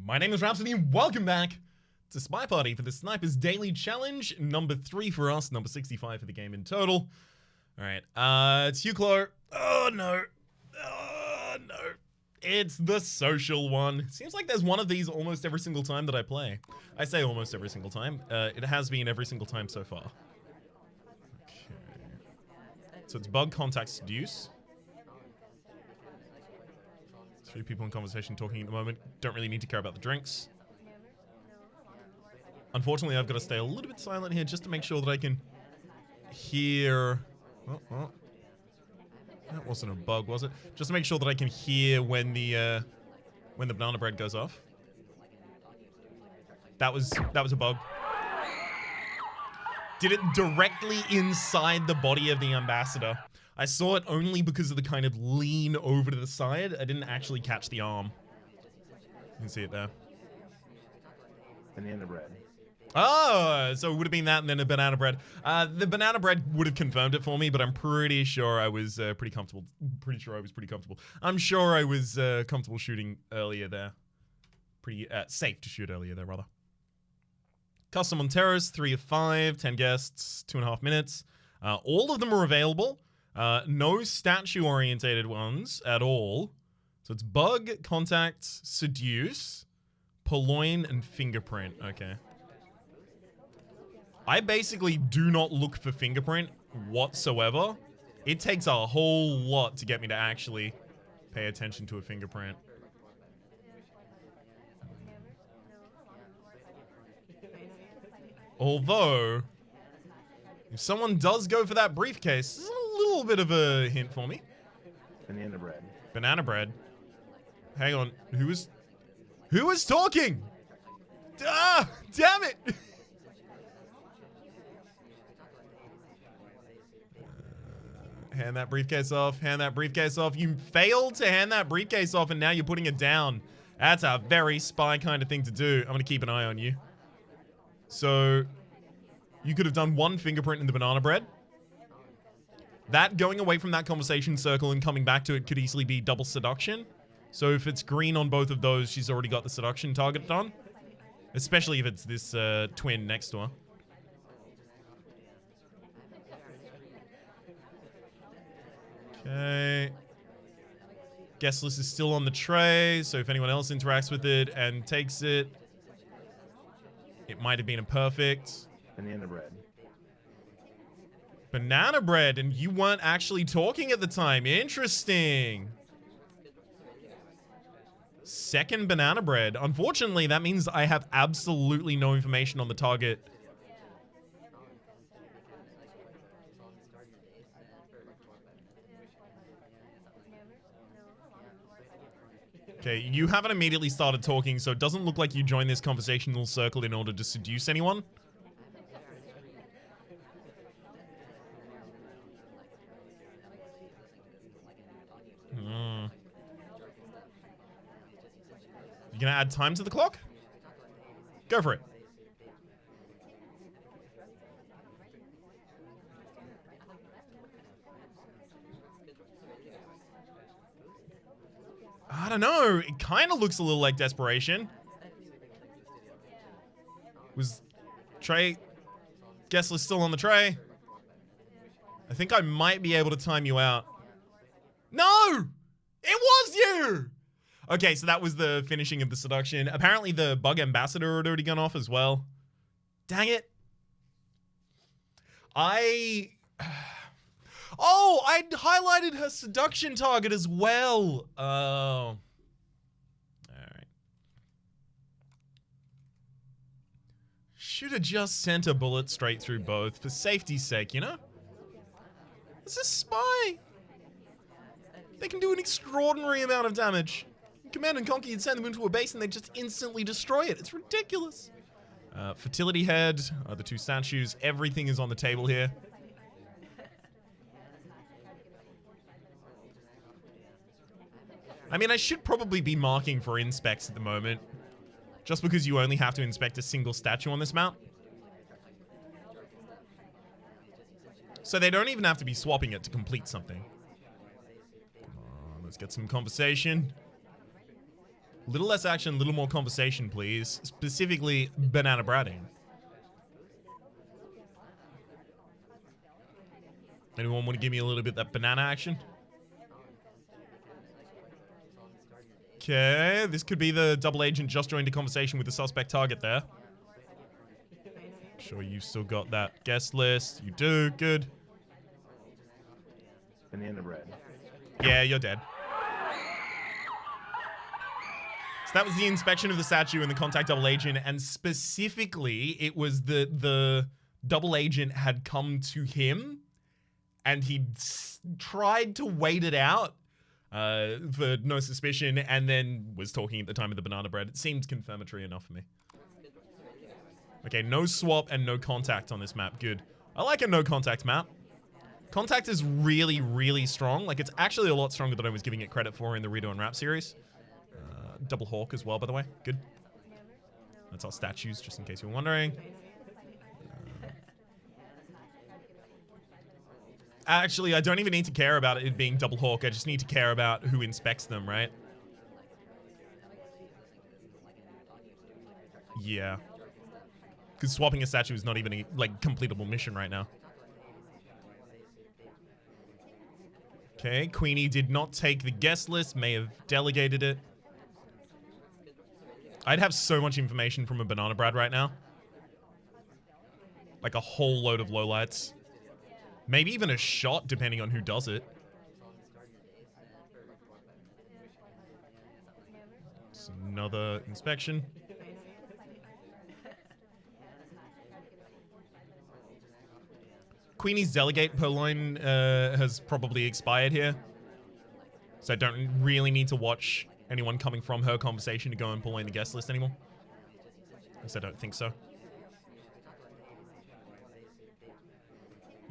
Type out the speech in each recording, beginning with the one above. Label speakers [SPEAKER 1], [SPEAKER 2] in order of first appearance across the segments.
[SPEAKER 1] My name is Rhapsody, and welcome back to SpyParty for the Sniper's Daily Challenge, number 3 for us, number 65 for the game in total. Alright, it's Huclo. Oh no. Oh no. It's the social one. Seems like there's one of these almost every single time that I play. I say almost every single time. It has been every single time so far. Okay. So it's bug, contact, seduce. 3 people in conversation talking at the moment. Don't really need to care about the drinks. Unfortunately, I've got to stay a little bit silent here just to make sure that I can hear... Oh. That wasn't a bug, was it? Just to make sure that I can hear when the banana bread goes off. That was a bug. Did it directly inside the body of the ambassador. I saw it only because of the kind of lean over to the side. I didn't actually catch the arm. You can see it there.
[SPEAKER 2] Banana bread.
[SPEAKER 1] Oh, so it would have been that and then a banana bread. The banana bread would have confirmed it for me, but I'm pretty sure I was pretty comfortable. I'm sure I was comfortable shooting earlier there. Pretty safe to shoot earlier there, rather. Custom on terrace, 3 of 5, 10 guests, 2.5 minutes. All of them are available. No statue-orientated ones at all. So it's bug, contact, seduce, purloin, and fingerprint. Okay. I basically do not look for fingerprint whatsoever. It takes a whole lot to get me to actually pay attention to a fingerprint. Although, if someone does go for that briefcase, this is a little bit of a hint for me.
[SPEAKER 2] Banana bread.
[SPEAKER 1] Banana bread. Hang on. Who was talking? Ah, damn it. Hand that briefcase off. Hand that briefcase off. You failed to hand that briefcase off and now you're putting it down. That's a very spy kind of thing to do. I'm going to keep an eye on you. So, you could have done 1 fingerprint in the banana bread. That going away from that conversation circle and coming back to it could easily be double seduction. So if it's green on both of those, she's already got the seduction target done. Especially if it's this twin next to her. Okay. Guest list is still on the tray, so if anyone else interacts with it and takes it, it might have been a perfect.
[SPEAKER 2] Banana bread.
[SPEAKER 1] Banana bread, and you weren't actually talking at the time. Interesting. Second banana bread. Unfortunately, that means I have absolutely no information on the target. Okay, you haven't immediately started talking, so it doesn't look like you joined this conversational circle in order to seduce anyone. You gonna add time to the clock? Go for it. I don't know. It kind of looks a little like desperation. Was tray guest list still on the tray? I think I might be able to time you out. No! It was you! Okay, so that was the finishing of the seduction. Apparently the bug ambassador had already gone off as well. Dang it. Oh, I'd highlighted her seduction target as well. Oh. Alright. Should have just sent a bullet straight through both for safety's sake, you know? This is Spy. They can do an extraordinary amount of damage. Command and Conquer, you'd send them into a base and they'd just instantly destroy it. It's ridiculous. Fertility head, the 2 statues, everything is on the table here. I mean, I should probably be marking for inspects at the moment. Just because you only have to inspect a single statue on this mount. So they don't even have to be swapping it to complete something. Come on, let's get some conversation. Little less action, little more conversation, please. Specifically, banana breading. Anyone want to give me a little bit of that banana action? Okay, this could be the double agent just joined a conversation with the suspect target there. Sure you still got that guest list. You do, good.
[SPEAKER 2] Banana bread.
[SPEAKER 1] Yeah, you're dead. So that was the inspection of the statue and the contact double agent, and specifically, it was the double agent had come to him, and he tried to wait it out for no suspicion, and then was talking at the time of the banana bread. It seemed confirmatory enough for me. Okay, no swap and no contact on this map. Good. I like a no contact map. Contact is really, really strong. Like, it's actually a lot stronger than I was giving it credit for in the Redo and Rap series. Double Hawk as well, by the way. Good. That's our statues, just in case you're wondering. Actually, I don't even need to care about it being Double Hawk. I just need to care about who inspects them, right? Yeah. Because swapping a statue is not even a, like, completable mission right now. Okay, Queenie did not take the guest list, may have delegated it. I'd have so much information from a banana bread right now. Like a whole load of lowlights. Maybe even a shot, depending on who does it. It's another inspection. Queenie's delegate purloin has probably expired here. So I don't really need to watch anyone coming from her conversation to go and purloin the guest list anymore. At least I don't think so.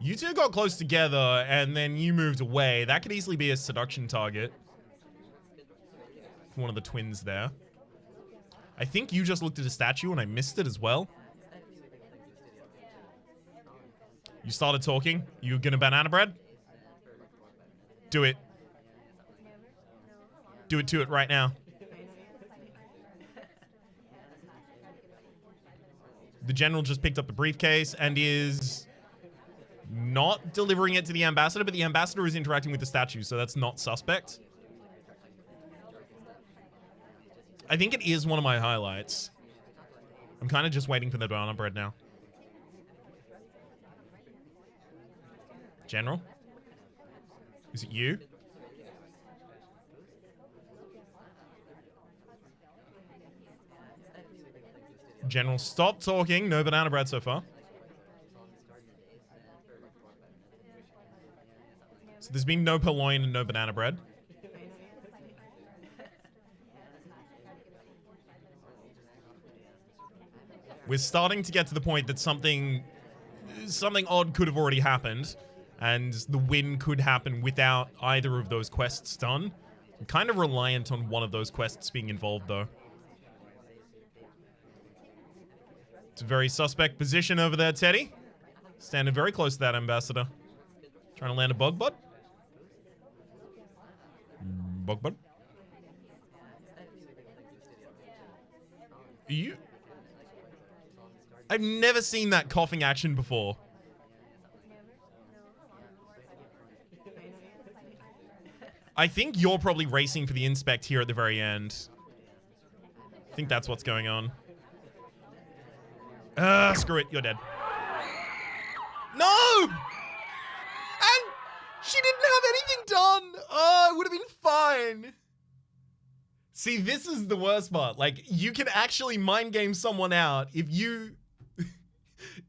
[SPEAKER 1] You two got close together and then you moved away. That could easily be a seduction target. For one of the twins there. I think you just looked at a statue and I missed it as well. You started talking. You gonna banana bread? Do it. Do it to it right now. The general just picked up the briefcase and is not delivering it to the ambassador, but the ambassador is interacting with the statue, so that's not suspect. I think it is one of my highlights. I'm kind of just waiting for the banana bread now. General? Is it you? General, stop talking. No banana bread so far. So there's been no purloin and no banana bread. We're starting to get to the point that something odd could have already happened, and the win could happen without either of those quests done. I'm kind of reliant on one of those quests being involved, though. It's a very suspect position over there, Teddy. Standing very close to that ambassador. Trying to land a bug bud. Bug bud. Are you... I've never seen that coughing action before. I think you're probably racing for the inspect here at the very end. I think that's what's going on. Screw it, you're dead. No! And she didn't have anything done! Oh, it would have been fine. See, this is the worst part. Like, you can actually mind game someone out if you...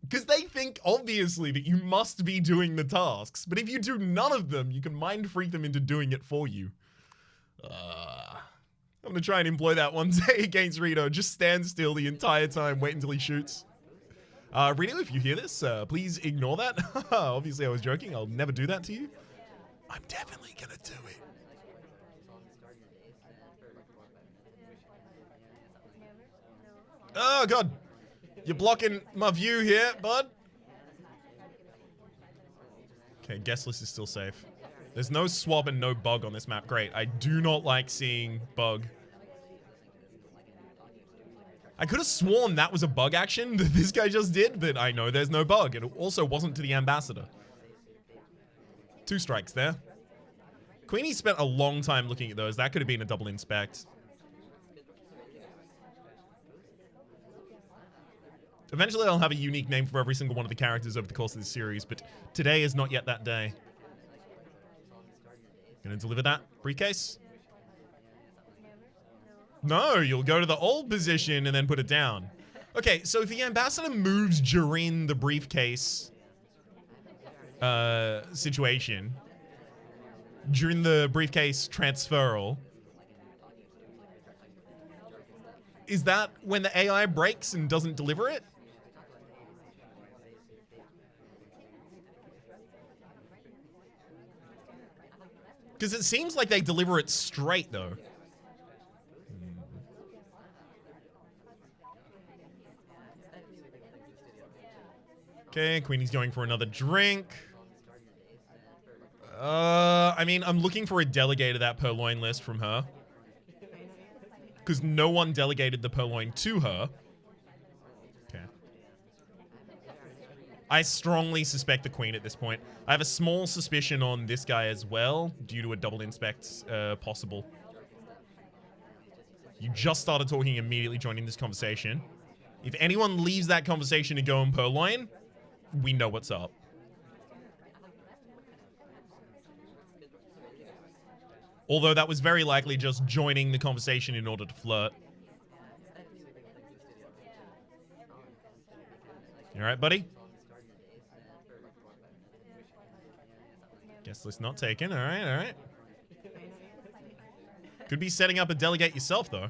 [SPEAKER 1] Because they think, obviously, that you must be doing the tasks. But if you do none of them, you can mind freak them into doing it for you. I'm going to try and employ that one day against Rito. Just stand still the entire time. Wait until he shoots. Rito, if you hear this, please ignore that. Obviously, I was joking. I'll never do that to you. I'm definitely going to do it. Oh, God. You're blocking my view here, bud. Okay, guest list is still safe. There's no swab and no bug on this map. Great. I do not like seeing bug. I could have sworn that was a bug action that this guy just did, but I know there's no bug. It also wasn't to the ambassador. 2 strikes there. Queenie spent a long time looking at those. That could have been a double inspect. Eventually I'll have a unique name for every single one of the characters over the course of this series, but today is not yet that day. Gonna deliver that briefcase? No, you'll go to the old position and then put it down. Okay, so if the ambassador moves during the briefcase situation, during the briefcase transferal, is that when the AI breaks and doesn't deliver it? Because it seems like they deliver it straight, though. Okay, Queenie's going for another drink. I mean, I'm looking for a delegator that purloin list from her. Because no one delegated the purloin to her. Okay. I strongly suspect the queen at this point. I have a small suspicion on this guy as well, due to a double inspect possible. You just started talking, immediately joining this conversation. If anyone leaves that conversation to go in purloin, we know what's up. Although that was very likely just joining the conversation in order to flirt. You alright, buddy? Guest list not taken. Alright, alright. Could be setting up a delegate yourself, though.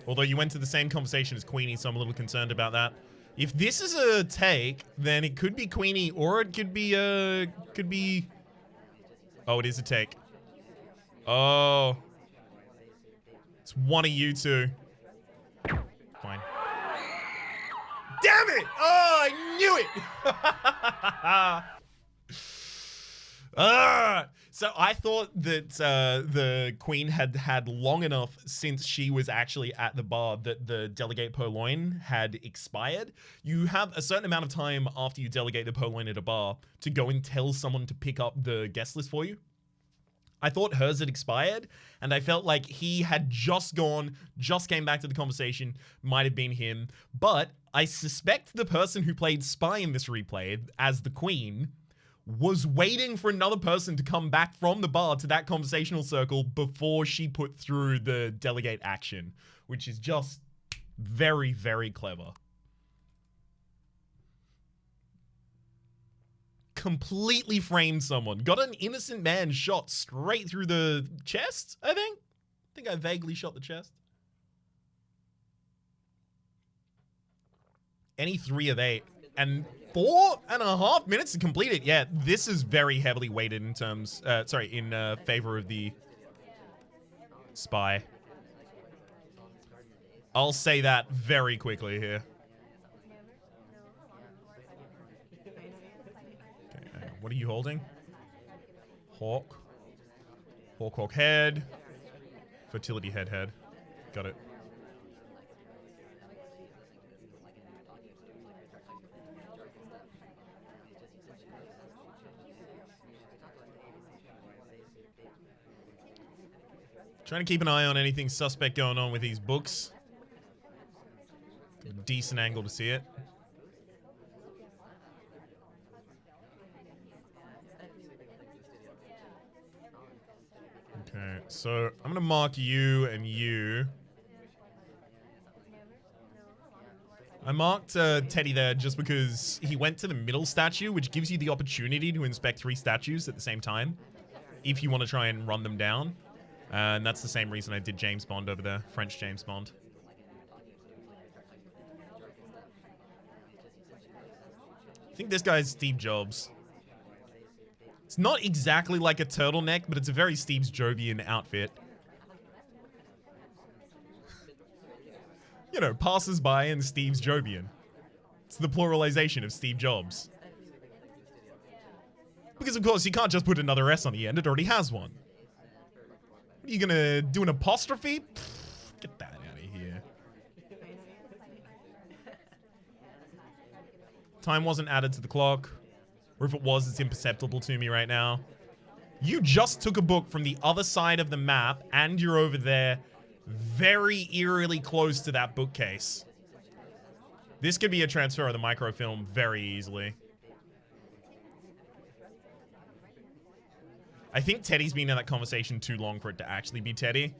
[SPEAKER 1] Although you went to the same conversation as Queenie, so I'm a little concerned about that. If this is a take, then it could be Queenie, or it could be, Oh, it is a take. Oh. It's one of you two. Fine. Damn it! Oh, I knew it! So I thought that the queen had had long enough since she was actually at the bar that the delegate purloin had expired. You have a certain amount of time after you delegate the purloin at a bar to go and tell someone to pick up the guest list for you. I thought hers had expired, and I felt like he had just gone, just came back to the conversation, might have been him, but I suspect the person who played Spy in this replay as the queen was waiting for another person to come back from the bar to that conversational circle before she put through the delegate action, which is just very, very clever. Completely framed someone. Got an innocent man shot straight through the chest, I think. I think I vaguely shot the chest. Any 3 of 8. And 4.5 minutes to complete it. Yeah, this is very heavily weighted in terms, in favor of the spy. I'll say that very quickly here. Okay, what are you holding? Hawk. Hawk head. Fertility head. Got it. Trying to keep an eye on anything suspect going on with these books. Got a decent angle to see it. Okay, so I'm gonna mark you and you. I marked Teddy there just because he went to the middle statue, which gives you the opportunity to inspect 3 statues at the same time, if you want to try and run them down. And that's the same reason I did James Bond over there. French James Bond. I think this guy's Steve Jobs. It's not exactly like a turtleneck, but it's a very Steve Jobsian outfit. You know, passers-by and Steve's Jobian. It's the pluralization of Steve Jobs. Because, of course, you can't just put another S on the end. It already has one. What are you gonna do, an apostrophe? Pfft, Get that out of here. Time wasn't added to the clock. Or if it was, it's imperceptible to me right now. You just took a book from the other side of the map, and you're over there very eerily close to that bookcase. This could be a transfer of the microfilm very easily. I think Teddy's been in that conversation too long for it to actually be Teddy.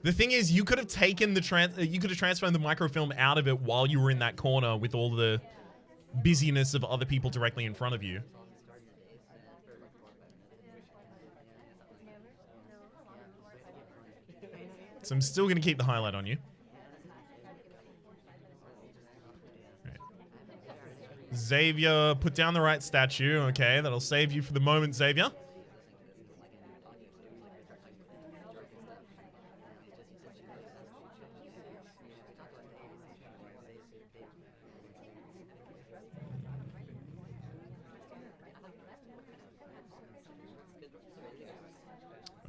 [SPEAKER 1] The thing is, you could have taken the you could have transferred the microfilm out of it while you were in that corner with all the busyness of other people directly in front of you. So I'm still going to keep the highlight on you. Right. Xavier, put down the right statue. Okay, that'll save you for the moment, Xavier.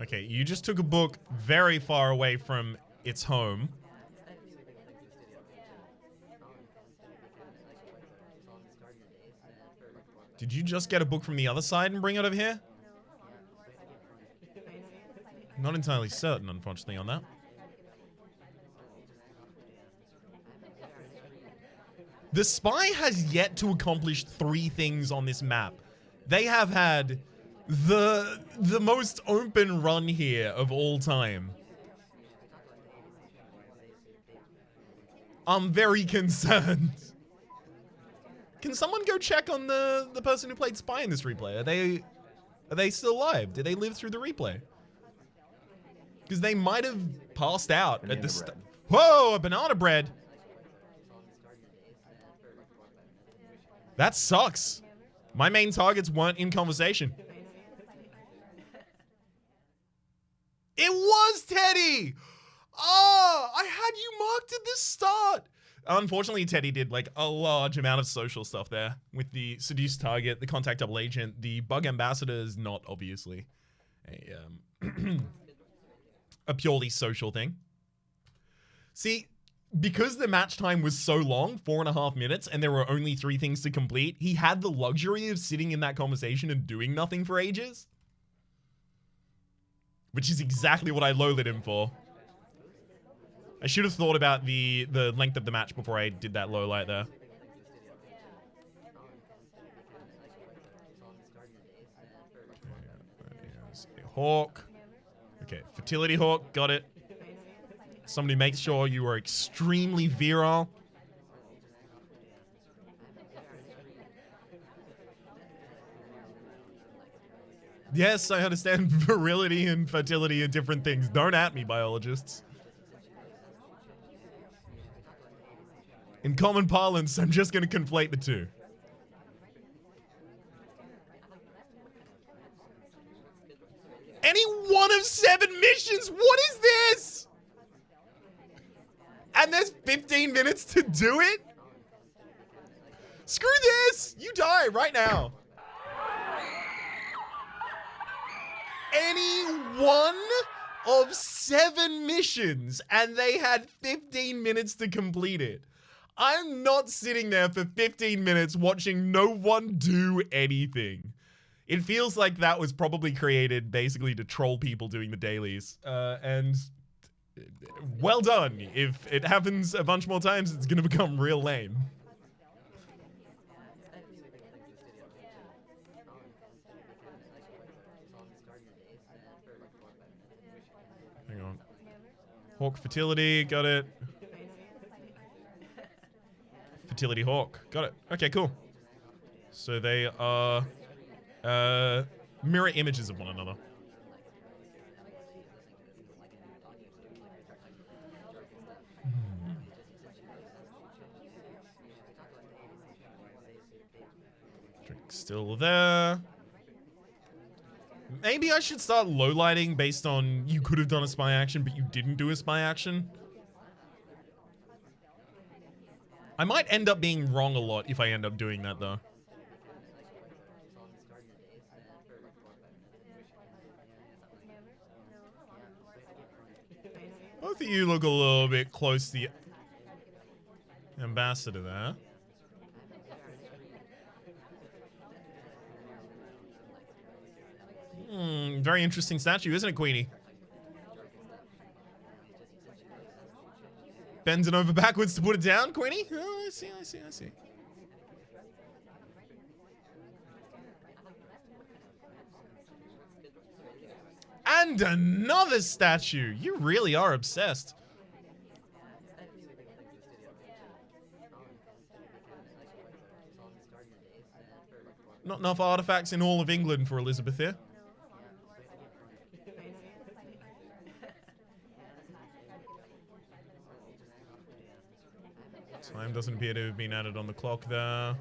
[SPEAKER 1] Okay, you just took a book very far away from its home. Did you just get a book from the other side and bring it over here? Not entirely certain, unfortunately, on that. The spy has yet to accomplish 3 things on this map. They have had the most open run here of all time. I'm very concerned. Can someone go check on the person who played spy in this replay? Are they still alive? Did they live through the replay? Because they might have passed out at the start. Whoa, a banana bread. That sucks. My main targets weren't in conversation. It was Teddy! Oh, I had you marked at the start. Unfortunately, Teddy did like a large amount of social stuff there with the seduce target, the contact double agent, the bug ambassador is not obviously a purely social thing. See, because the match time was so long, 4.5 minutes, and there were only 3 things to complete, he had the luxury of sitting in that conversation and doing nothing for ages. Which is exactly what I low-lit him for. I should have thought about the length of the match before I did that low light there. Okay, Hawk. Okay, fertility Hawk, got it. Somebody make sure you are extremely virile. Yes, I understand virility and fertility are different things. Don't at me, biologists. In common parlance, I'm just going to conflate the two. Any one of 7 missions? What is this? And there's 15 minutes to do it? Screw this! You die right now. Any one of 7 missions, and they had 15 minutes to complete it. I'm not sitting there for 15 minutes watching no one do anything. It feels like that was probably created basically to troll people doing the dailies. And well done. If it happens a bunch more times, it's going to become real lame. Hang on. Hawk fertility, got it. Fertility Hawk, got it. Okay, cool. So they are mirror images of one another. Drink still there. Maybe I should start low-lighting based on you could have done a spy action, but you didn't do a spy action. I might end up being wrong a lot if I end up doing that, though. Both of you look a little bit close to the ambassador there. Very interesting statue, isn't it, Queenie? Bends it over backwards to put it down, Queenie? Oh, I see. And another statue! You really are obsessed. Not enough artifacts in all of England for Elizabeth here. Time doesn't appear to have been added on the clock there.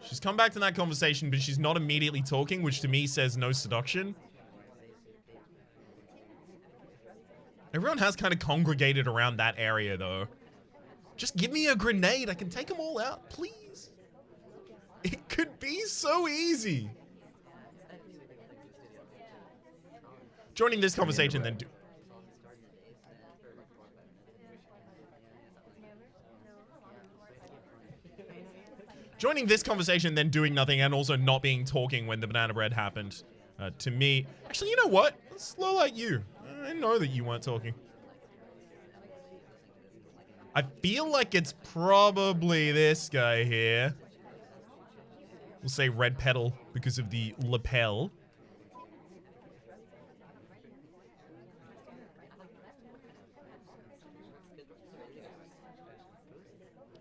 [SPEAKER 1] She's come back to that conversation, but she's not immediately talking, which to me says no seduction. Everyone has kind of congregated around that area, though. Just give me a grenade. I can take them all out, please. It could be so easy. Joining this conversation, then do... Joining this conversation, then doing nothing, and also not being talking when the banana bread happened. To me... Actually, you know what? Let's slow like you. I know that you weren't talking. I feel like it's probably this guy here. We'll say red petal because of the lapel.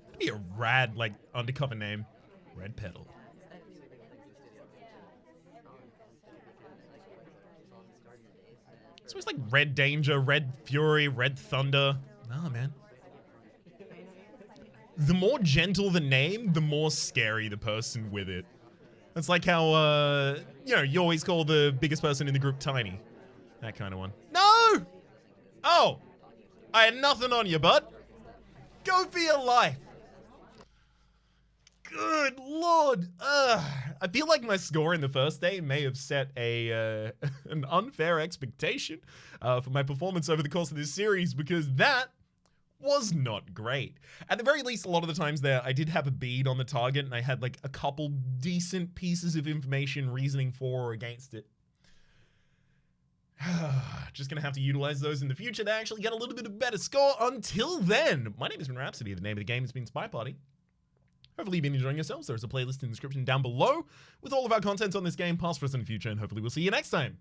[SPEAKER 1] That'd be a rad, like, undercover name. Red petal. So it's like Red Danger, Red Fury, Red Thunder. Nah, man. The more gentle the name, the more scary the person with it. It's like how, you know, you always call the biggest person in the group Tiny. That kind of one. No! Oh! I had nothing on you, bud. Go for your life. Good lord. I feel like my score in the first day may have set a an unfair expectation for my performance over the course of this series, because that was not great. At the very least, a lot of the times there, I did have a bead on the target, and I had like a couple decent pieces of information reasoning for or against it. Just gonna have to utilize those in the future to actually get a little bit of a better score. Until then, my name has been Rhapsody. The name of the game has been SpyParty. Hopefully you've been enjoying yourselves. There's a playlist in the description down below with all of our content on this game, past, present, and future, and hopefully we'll see you next time.